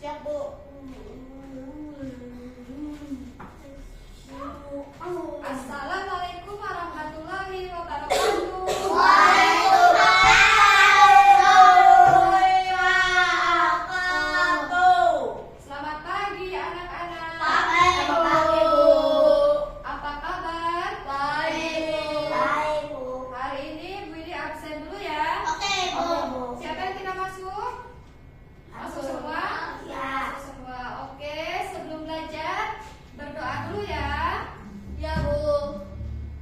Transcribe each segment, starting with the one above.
Siap, Bu. Assalamualaikum warahmatullahi wabarakatuh. Selamat pagi anak-anak. Selamat pagi, Bu. Apa kabar? Baik, Bu. Hari ini Bu Idi absen dulu ya. Oke, Bu. Siapa yang tidak masuk? Masuk semua? Ya. Masuk semua. Oke, sebelum belajar berdoa dulu ya. Ya, Bu.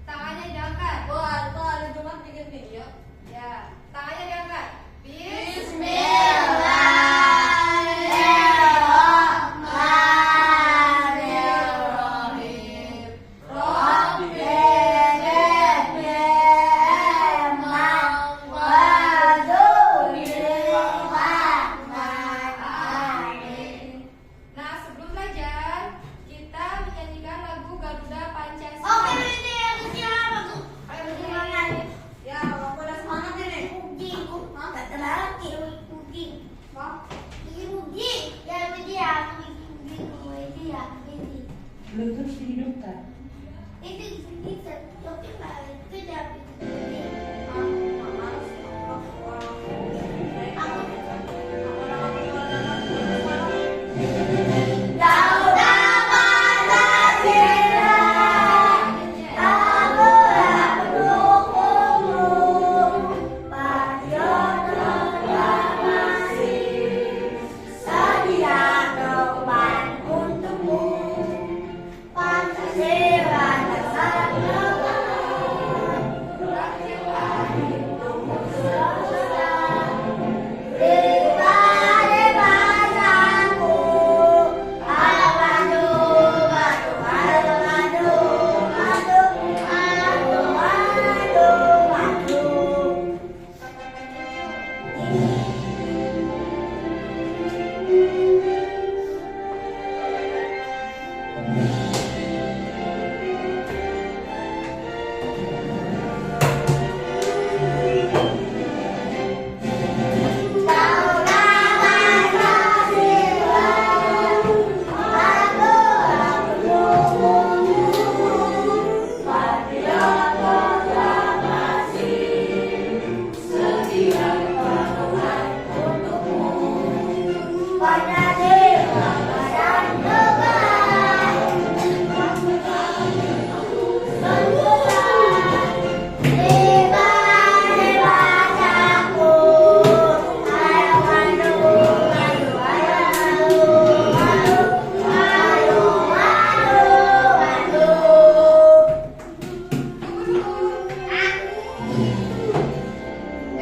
Tangannya diangkat. Bu, hari Jumat bikin video. Ya, tangannya diangkat. Bismillahirrahmanirrahim. Rabbi zidni Amin. Nah, sebelum belajar, kita menyanyikan lagu Garuda Pancasila. Oke, ini yang kecil apa tuh? Ayo semangat. Ya, aku udah semangat ini. Uji, nggak terlalu uji. Uji, uji. Ya, uji ya. Uji ya. Bluetooth dihidupkan. Itu tapi nggak itu jadi.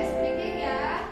Speaking ya.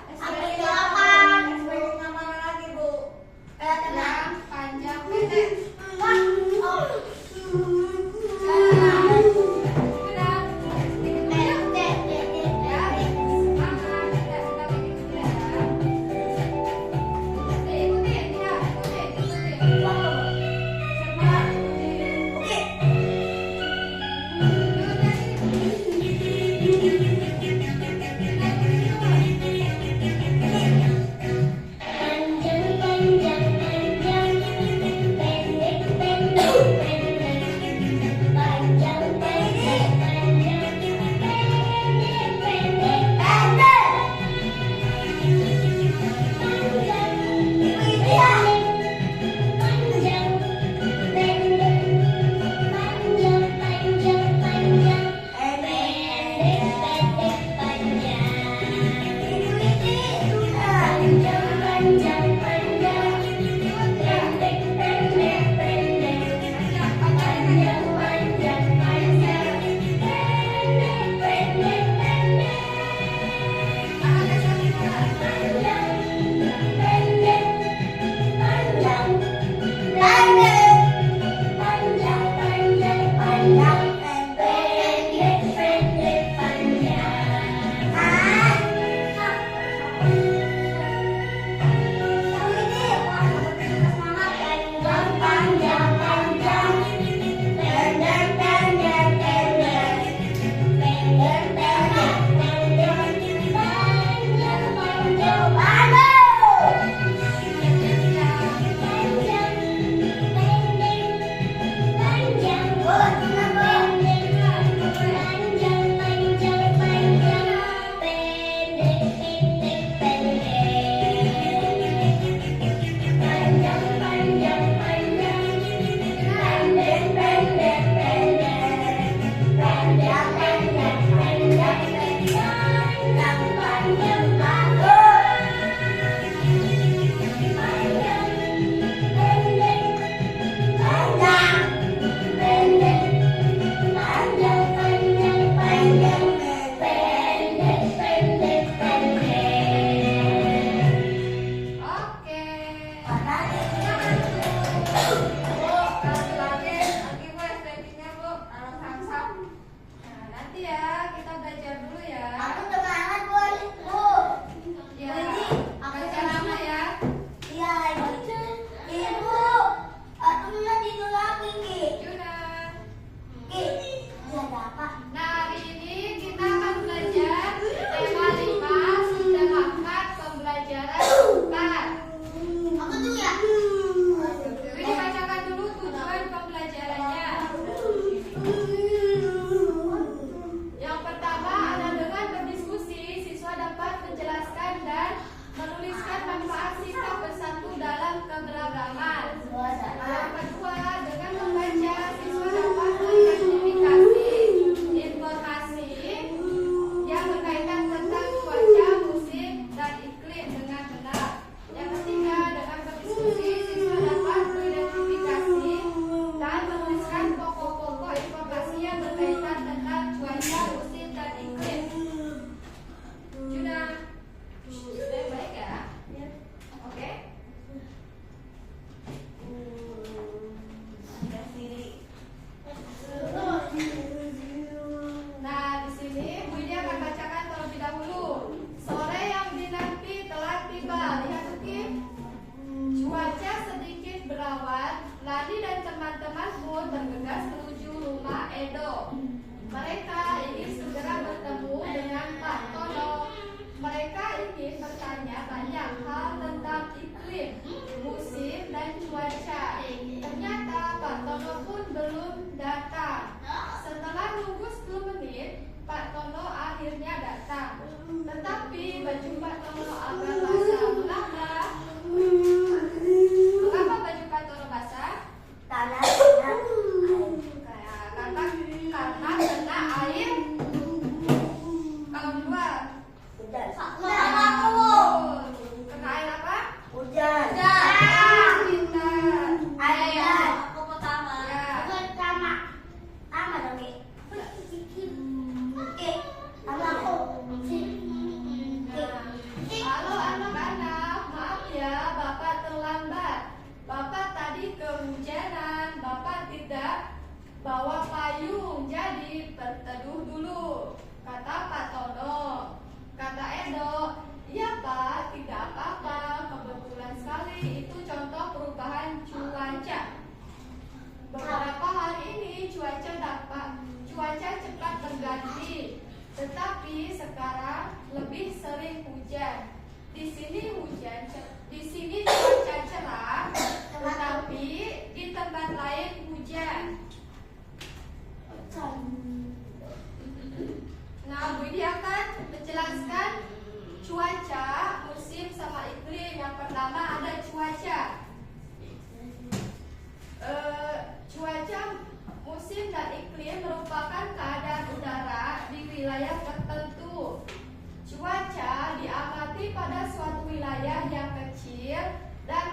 lagi Bu SPP-nya Bu, samsam. Nah, nanti ya kita belajar dulu ya. Aku semangat Bu. Ya, Jadi, baca lama ya. Iya, Ibu. Aku mau tidur lagi, Ki. Yuna. Ki, ada apa? Nah, hari ini kita akan belajar tema 5, sistem 4, pembelajaran 4. Aku tuh ya. Ini dibacakan dulu tujuan pembelajarannya. Yang pertama ada dengan berdiskusi, siswa dapat menjelaskan dan menuliskan manfaat sikap bersatu dalam keberagaman. Yang kedua, dengan membaca, siswa dapat mengidentifikasi informasi yang berkaitan tentang cuaca, musim, dan iklim dengan benar. Yang ketiga, dengan berdiskusi, siswa dapat mengidentifikasi dan menuliskan pokok-pokok informasi yang berkaitan tentang cuaca, musim, dan iklim. Sudah baik ya? Oke. Nah, di sini Bu Idi akan bacakan terlebih dahulu. Sore yang dinanti telah tiba. Lihat Uki. Cuaca sedikit berawan. Lani dan teman-teman pun bergegas menuju rumah Edo. Mereka ingin segera bertemu dengan Pak Tono. Mereka ingin bertanya banyak hal tentang iklim, musim, dan cuaca. Ternyata Pak Tono pun belum datang. Setelah nunggu 10 menit, Pak Tono akhirnya datang. Tetapi baju Pak Tono agak basah. Mengapa? Mengapa baju Pak Tono basah? Tanah. Karena kena air. Kalau dua, Udah. Aku. kena air apa? Hujan. Pintar. Ayah. Aku pertama. Ya. Aku sama. Sama dong, Ki. Ki. Sama aku. Ki. Halo anak-anak, maaf ya Bapak terlambat. Bapak tadi kehujanan, Bapak tidak bawa payung, jadi berteduh dulu, kata Pak Tono. Kata Edo, iya Pak, tidak apa-apa, kebetulan sekali itu contoh perubahan cuaca. Beberapa hari ini cuaca cepat berganti, tetapi sekarang lebih sering hujan. Di sini cuaca cerah, tetapi di tempat lain hujan. Nah, Bu Idi akan menjelaskan cuaca, musim, sama iklim. Yang pertama ada cuaca. Cuaca, musim, dan iklim merupakan keadaan udara di wilayah tertentu. Cuaca diamati pada suatu wilayah yang kecil dan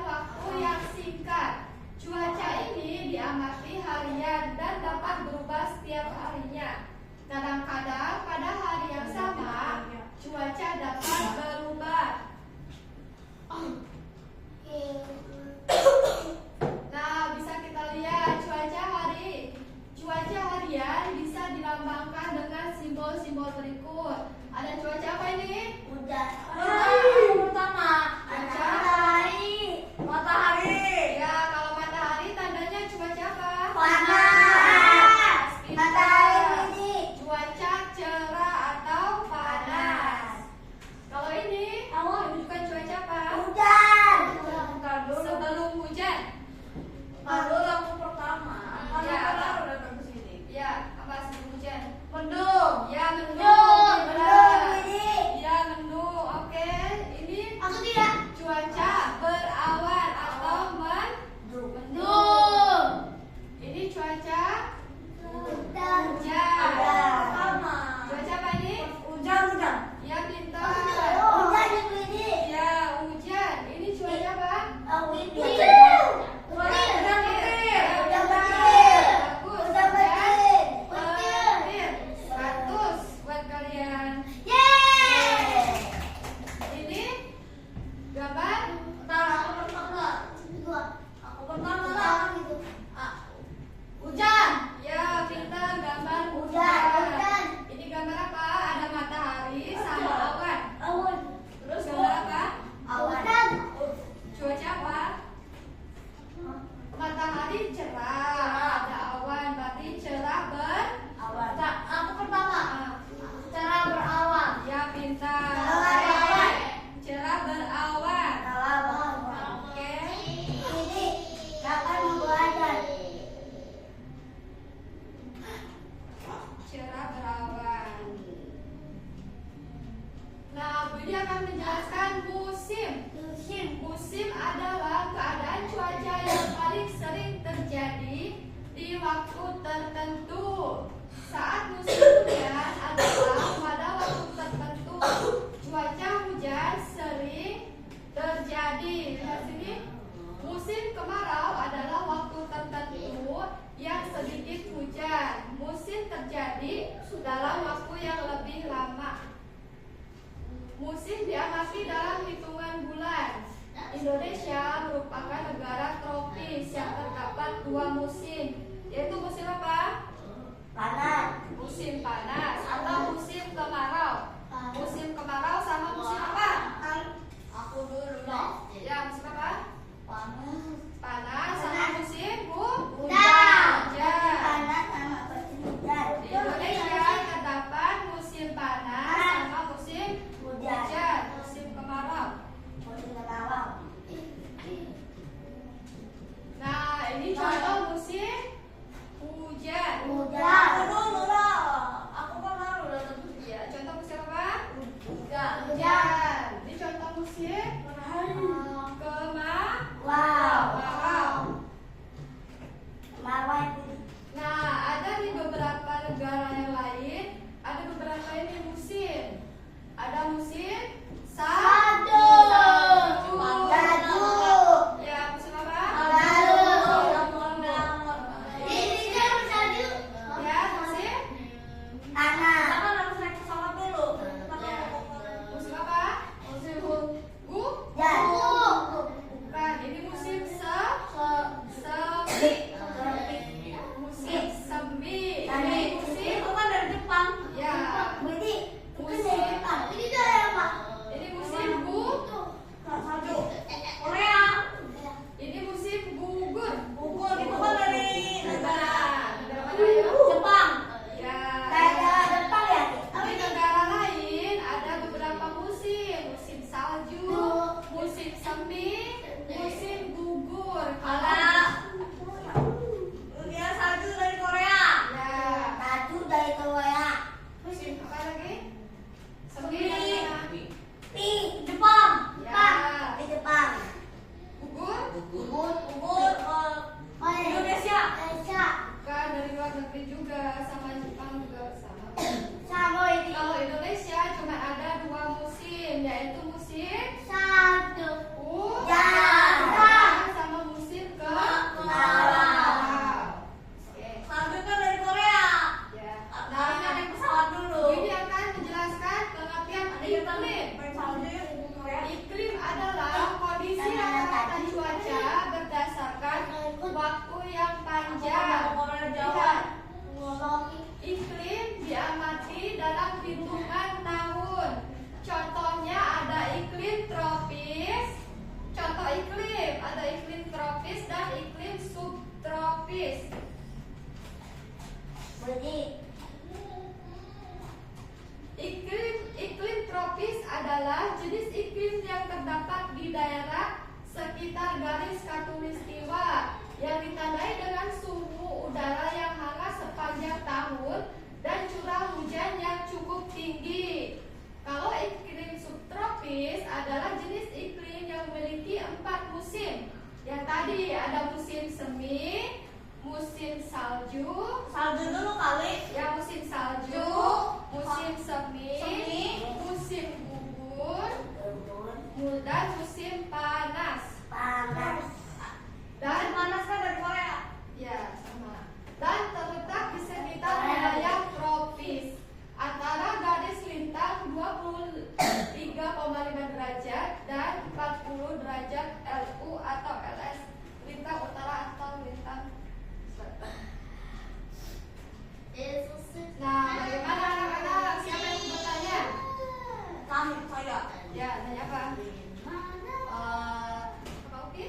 Ini kapan mau belajar? Cerah berawan. Nah, Budi akan menjelaskan musim. Musim adalah keadaan cuaca yang paling sering terjadi di waktu tertentu. Saat musim hujan adalah pada waktu tertentu. Cuaca hujan sering terjadi. Lihat sini. Musim kemarau adalah waktu tertentu yang sedikit hujan. Musim terjadi dalam waktu yang lebih lama. Musim diamati dalam hitungan bulan. Indonesia merupakan negara tropis yang terdapat 2 musim, yaitu musim apa? Panas. Musim panas atau musim kemarau. Musim kemarau sama musim apa? Aku dulu. Ya, musim apa? Panas. Panas sama musim Hujan. hujan. Panas sama musim hujan. Di Indonesia terdapat musim panas sama musim hujan, musim kemarau. Musim kemarau. Nah, ini contoh musim hujan. Hujan. Aku kan udah tentu ya. Contoh musim apa? Hujan. Hujan. Ini contoh musim kemarau. Kemarau itu. Nah, ada di beberapa negara yang lain, ada beberapa ini musim. Ada musim Salju. Ya, musim apa? Ini dia salju. Ya, musim. Panas. Ya. Musim apa? Musim Hujan. bukan. Ini musim semi. Musim semi. Ini musim ya. Berarti bukan dari Jepang. Ini dari apa? Ini musim Ini musim gugur. Negara mana ya? Jepang. Ya. Kayak Jepang ya? Di negara lain ada beberapa musim. Musim salju, musim semi, musim gugur. Ya. Salju dari Korea. Musim apa lagi? Semi. Di Jepang. Ya. Di Jepang. Gugur. Indonesia. Bukan, dari luar negeri juga, sama Jepang juga sama. Sama ini. Kalau Indonesia cuma ada 2 musim, yaitu musim Salju. hujan sama musim kemarau. Oke. Salju kan dari Korea. Ya. Nah, naik pesawat dulu. Ini akan menjelaskan pengertian iklim. Iklim adalah kondisi rata-rata cuaca berdasarkan waktu yang panjang. Lihat, iklim diamati dalam hitungan tahun. Contohnya ada iklim tropis. Contoh iklim, ada iklim tropis dan iklim subtropis. Berarti Iklim tropis adalah jenis iklim yang terdapat di daerah sekitar garis khatulistiwa yang ditandai dengan suhu udara yang hangat sepanjang tahun dan curah hujan yang cukup tinggi. Kalau iklim subtropis adalah jenis iklim yang memiliki 4 musim. Yang tadi ada musim semi, musim salju, dulu kali. ya musim salju, musim semi, musim gugur, dan musim panas. Dan Panas kan dari Korea. ya sama. Dan terletak di sekitar wilayah tropis antara garis lintang 23,5 derajat dan 40 derajat LU atau LS, lintang utara atau lintang selatan. Nah, bagaimana anak-anak? Siapa yang bertanya? Saya. Ya, nanya apa? Apa Uki?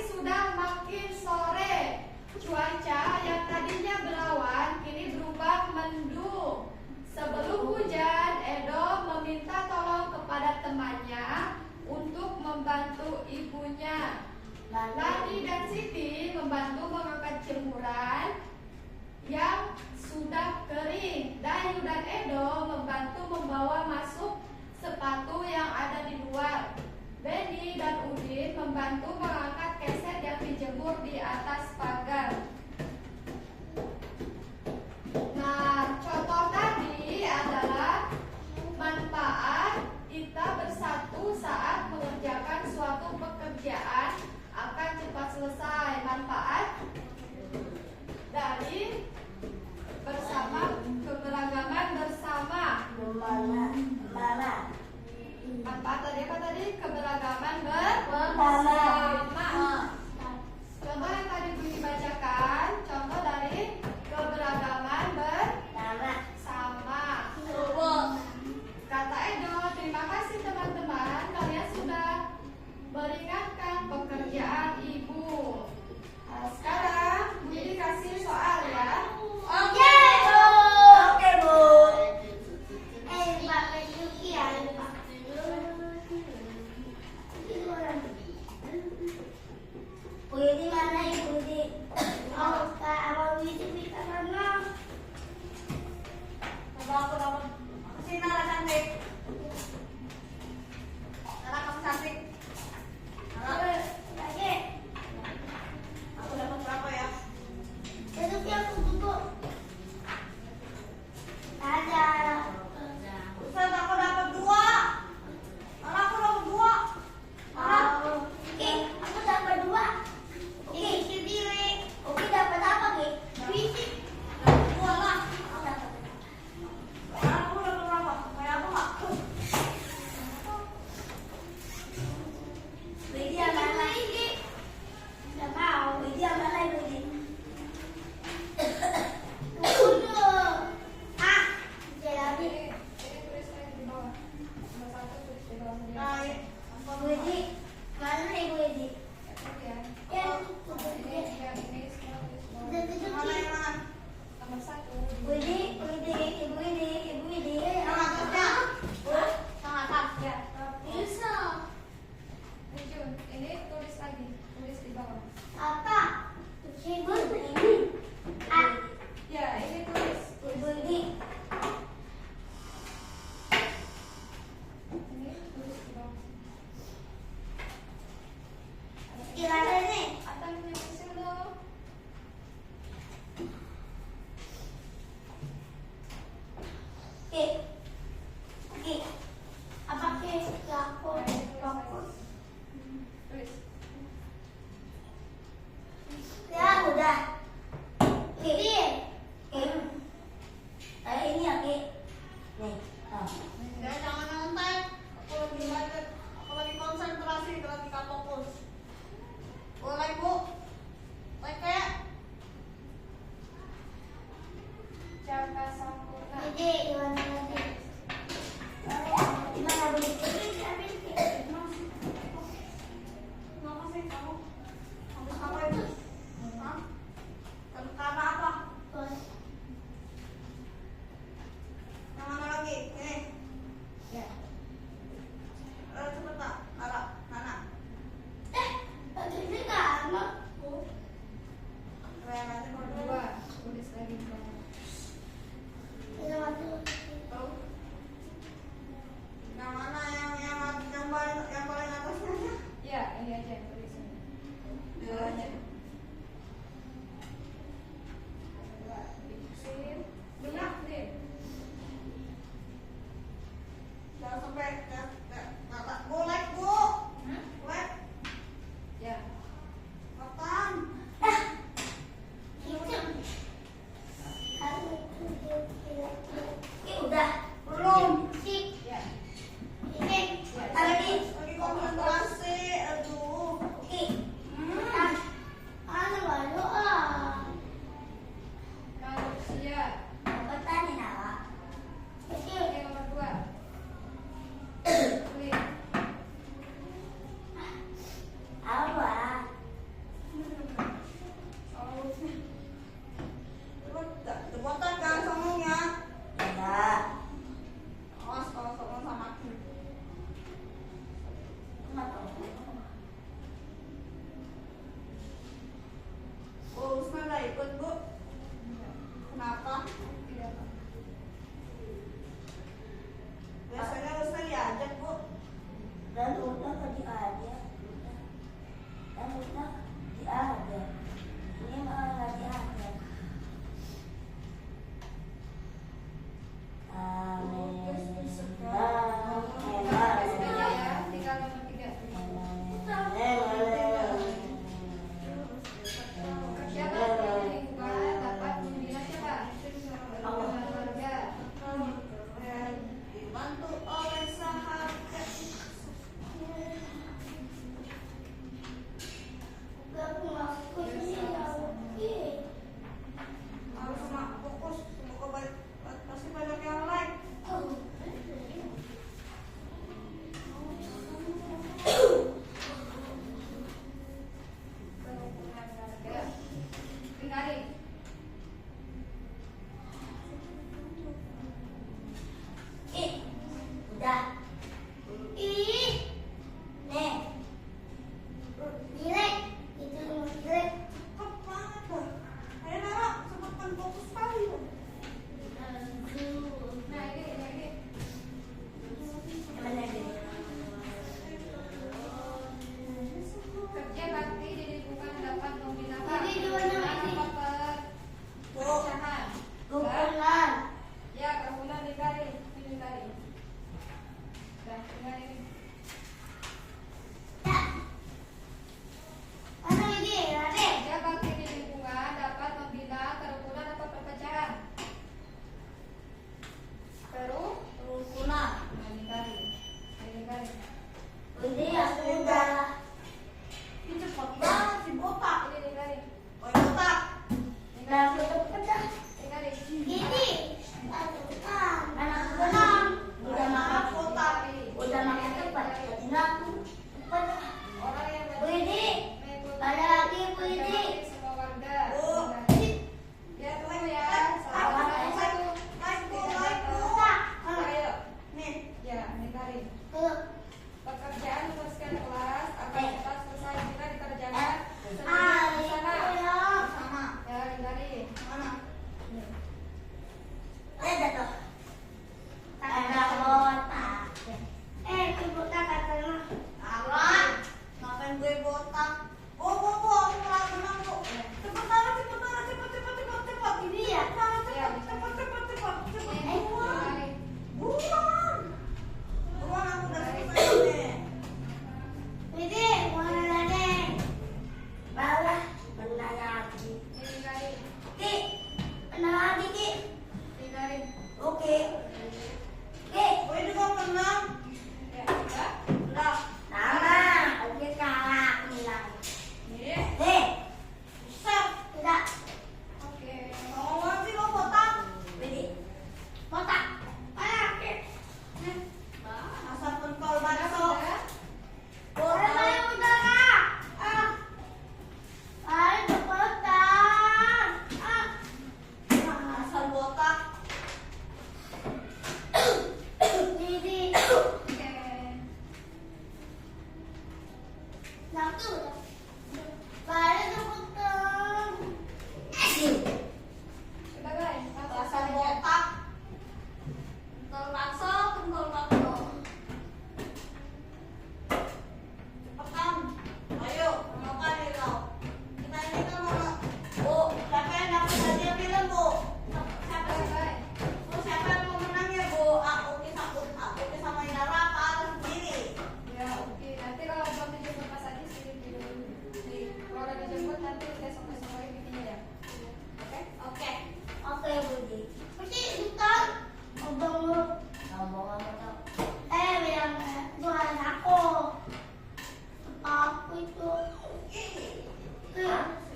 sudah makin sore. Cuaca yang tadinya berawan kini berubah mendung. Sebelum hujan, Edo meminta tolong kepada temannya untuk membantu ibunya. Lani dan Siti membantu mengangkat jemuran yang sudah kering. Dayu dan Edo membantu membawa masuk sepatu yang ada di luar. Benny dan Udin membantu mengangkat keset yang dijemur di atas pagar. Nah, contoh tadi adalah manfaat kita bersatu saat mengerjakan suatu pekerjaan akan cepat selesai. Manfaat dari bersama, keberagaman bersama. Manfaat tadi apa tadi? Keberagaman bersama. Contoh yang tadi Budi bacakan, contoh dari keberagaman bersama. Kata Edo, terima kasih teman-teman, kalian sudah meringankan pekerjaan ibu. Nah, sekarang Budi kasih soal ya. Oke, Bu. Oke, Bu. Pak Yuki ya, Pak. Bu Yuki mana Ibu Yuki? Oh, Kak, Abang Yuki bisa mana? Coba aku dapat. Sini Nara cantik. Nara kamu cantik. Nara, lagi. Aku dapat berapa ya? Itu aku duduk. Ada. Ustaz, aku dapat 2. Nara, aku dapat 2. Nara, oke, aku dapat 2. Oke, sendiri. Oke, dapat apa, Ki? Fisik. Dapat 2 lah. Aku dapat. Nara, aku dapat berapa? Kayak aku nggak? Lydia mana?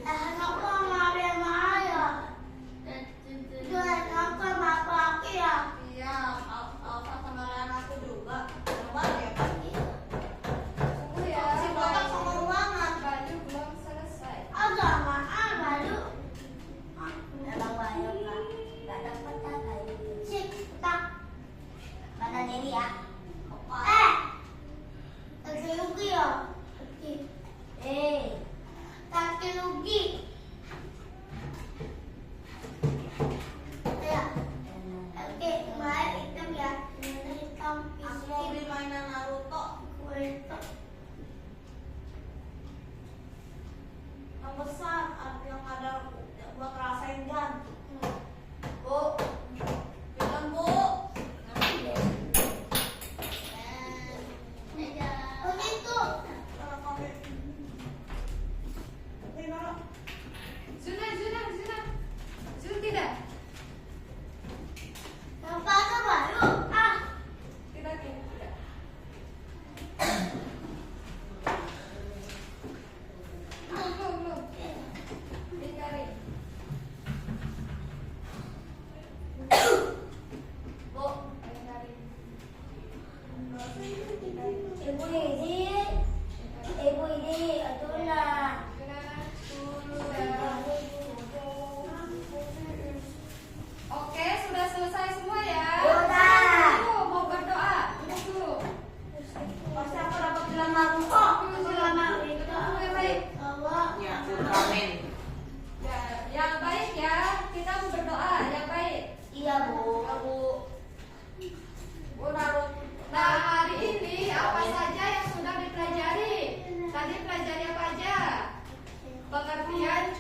Aku sama Maya. Jualan aku sama aku ya. Iya, Alfa sama anakku juga. Coba ya, Pak. Tunggu ya. Si kotak sama ruangan. Baju belum selesai. Agak mahal baru. Emang banyak kan? Gak dapat kayu. Sip, tak. Mana ini ya? Kaki rugi ya? Kaki rugi. Ya. Oke, kemarin hitam ya. Ini hitam. Aku mau beli mainan Naruto. Yang besar, yang ada buat rasain gan. Bu, bilang Bu. Oh gitu. Zuna. Zul tidak? Yang pasar baru. Tidak. Belum. Dicari. Bu, dicari. Ibu ini, Atuna. Oke, sudah selesai semua ya? Sudah. Tuh, mau berdoa. Duduk dulu. Pasti aku dapat bilang Naruto. Yang baik. Ya, amin. Ya, yang baik ya. Kita mau berdoa. Yang baik. Iya, Bu. Bu Naruto. Nah, hari ini apa saja yang sudah dipelajari? Tadi pelajari apa aja? Pengertian